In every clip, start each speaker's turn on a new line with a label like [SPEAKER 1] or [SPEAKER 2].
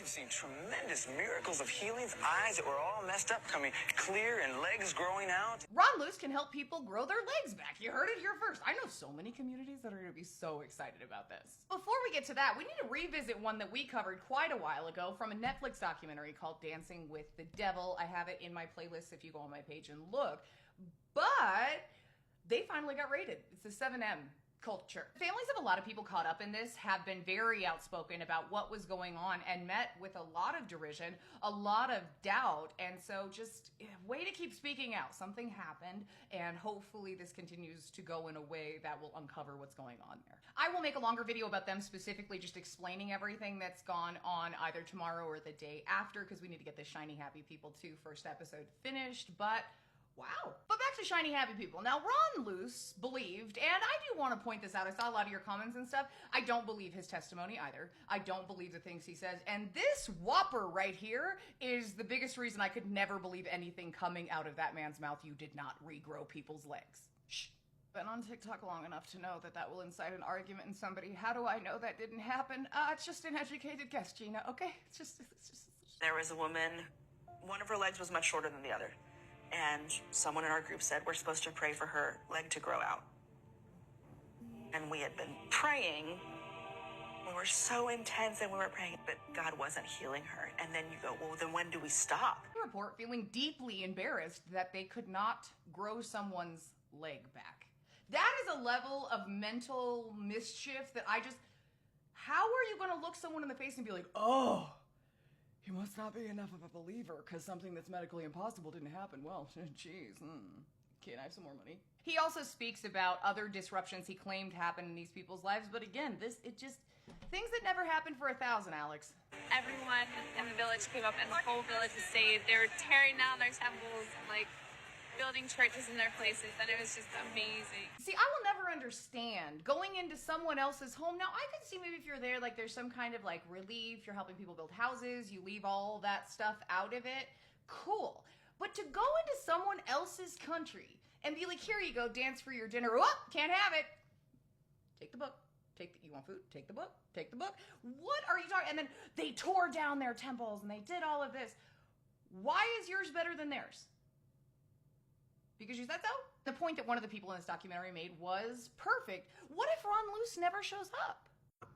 [SPEAKER 1] seen tremendous miracles of healings, eyes that were all messed up coming clear and legs growing out.
[SPEAKER 2] Ron Luce can help people grow their legs back. You heard it here first. I know so many communities that are going to be so excited about this. Before we get to that, we need to revisit one that we covered quite a while ago from a Netflix documentary called Dancing with the Devil. I have it in my playlist if you go on my page and look. But they finally got rated. It's the 7M culture. Families of a lot of people caught up in this have been very outspoken about what was going on and met with a lot of derision, a lot of doubt, and so just way to keep speaking out. Something happened, and hopefully this continues to go in a way that will uncover what's going on there. I will make a longer video about them specifically just explaining everything that's gone on either tomorrow or the day after, because we need to get this Shiny Happy People 2 first episode finished, but wow. But back to Shiny Happy People. Now, Ron Luce believed, and I do want to point this out, I saw a lot of your comments and stuff, I don't believe his testimony either. I don't believe the things he says, and this whopper right here is the biggest reason I could never believe anything coming out of that man's mouth. You did not regrow people's legs. Shh. Been on TikTok long enough to know that that will incite an argument in somebody. How do I know that didn't happen? It's just an educated guess, Gina, okay? It's just...
[SPEAKER 3] There was a woman, one of her legs was much shorter than the other. And someone in our group said, we're supposed to pray for her leg to grow out. And we had been praying. We were so intense and we were praying, but God wasn't healing her. And then you go, well, then when do we stop?
[SPEAKER 2] Report feeling deeply embarrassed that they could not grow someone's leg back. That is a level of mental mischief that how are you going to look someone in the face and be like, oh, he must not be enough of a believer because something that's medically impossible didn't happen. Well, geez, can't I have some more money? He also speaks about other disruptions he claimed happened in these people's lives, but again, things that never happened for 1,000, Alex.
[SPEAKER 4] Everyone in the village came up and the whole village was saved. They were tearing down their temples and building churches in their places, and it was just amazing.
[SPEAKER 2] See, I will never understand going into someone else's home. Now, I could see maybe if you're there, there's some kind of relief, you're helping people build houses, you leave all that stuff out of it, cool. But to go into someone else's country and be like, here you go, dance for your dinner, oh, can't have it. Take the book. You want food? Take the book. Take the book. What are you talking? And then they tore down their temples and they did all of this. Why is yours better than theirs? Because you said so? The point that one of the people in this documentary made was perfect. What if Ron Luce never shows up?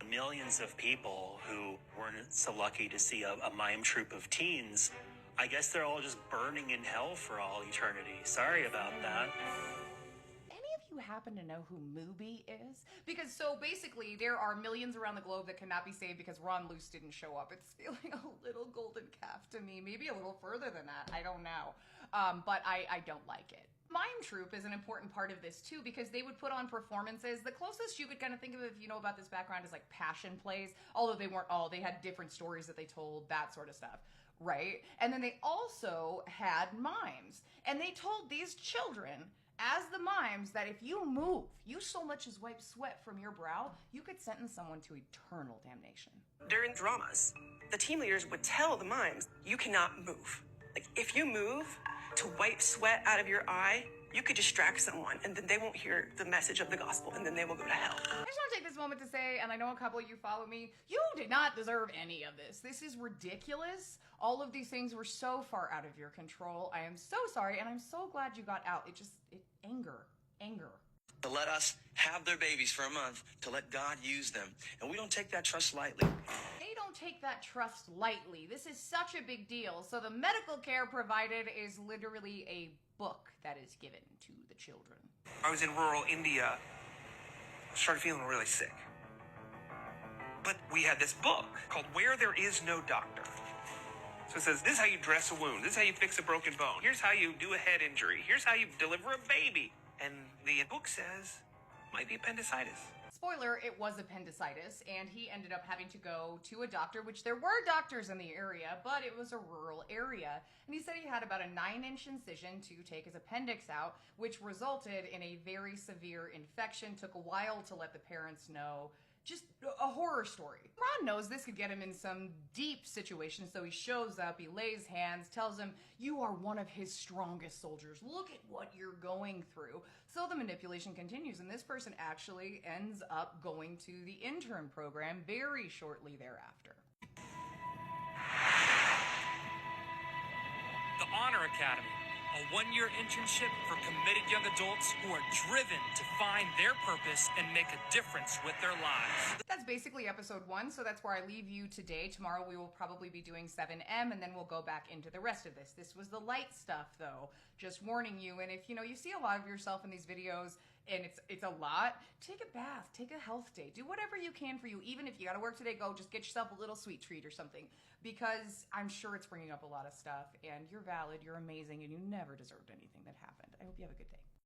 [SPEAKER 5] Millions of people who weren't so lucky to see a mime troupe of teens, I guess they're all just burning in hell for all eternity. Sorry about that.
[SPEAKER 2] You happen to know who Mubi is? Because so basically there are millions around the globe that cannot be saved because Ron Luce didn't show up. It's feeling a little golden calf to me, maybe a little further than that, I don't know. But I don't like it. Mime troupe is an important part of this too because they would put on performances. The closest you could kind of think of if you know about this background is passion plays, although they weren't all, they had different stories that they told, that sort of stuff. Right? And then they also had mimes. And they told these children as the mimes that if you move, you so much as wipe sweat from your brow, you could sentence someone to eternal damnation.
[SPEAKER 3] During dramas, the team leaders would tell the mimes, you cannot move. If you move to wipe sweat out of your eye, you could distract someone and then they won't hear the message of the gospel and then they will go to hell. I just
[SPEAKER 2] want to take this moment to say, and I know a couple of you follow me, you did not deserve any of this. This is ridiculous. All of these things were so far out of your control. I am so sorry, and I'm so glad you got out. Anger.
[SPEAKER 1] To let us have their babies for a month, to let God use them. And we don't take that trust lightly.
[SPEAKER 2] They don't take that trust lightly. This is such a big deal. So the medical care provided is literally a book that is given to the children.
[SPEAKER 6] I was in rural India, started feeling really sick. But we had this book called Where There Is No Doctor. So it says, this is how you dress a wound. This is how you fix a broken bone. Here's how you do a head injury. Here's how you deliver a baby. And the book says, might be appendicitis.
[SPEAKER 2] Spoiler, it was appendicitis, and he ended up having to go to a doctor, which there were doctors in the area, but it was a rural area. And he said he had about a 9-inch incision to take his appendix out, which resulted in a very severe infection. Took a while to let the parents know. Just a horror story. Ron knows this could get him in some deep situations, so he shows up, he lays hands, tells him, you are one of his strongest soldiers. Look at what you're going through. So the manipulation continues, and this person actually ends up going to the intern program very shortly thereafter.
[SPEAKER 7] Honor Academy, a one-year internship for committed young adults who are driven to find their purpose and make a difference with their lives.
[SPEAKER 2] That's basically episode 1, so that's where I leave you today. Tomorrow we will probably be doing 7M, and then we'll go back into the rest of this. This was the light stuff, though. Just warning you, and if, you see a lot of yourself in these videos, and it's a lot, take a bath, take a health day, do whatever you can for you. Even if you gotta work today, go just get yourself a little sweet treat or something, because I'm sure it's bringing up a lot of stuff, and you're valid, you're amazing, and you never deserved anything that happened. I hope you have a good day.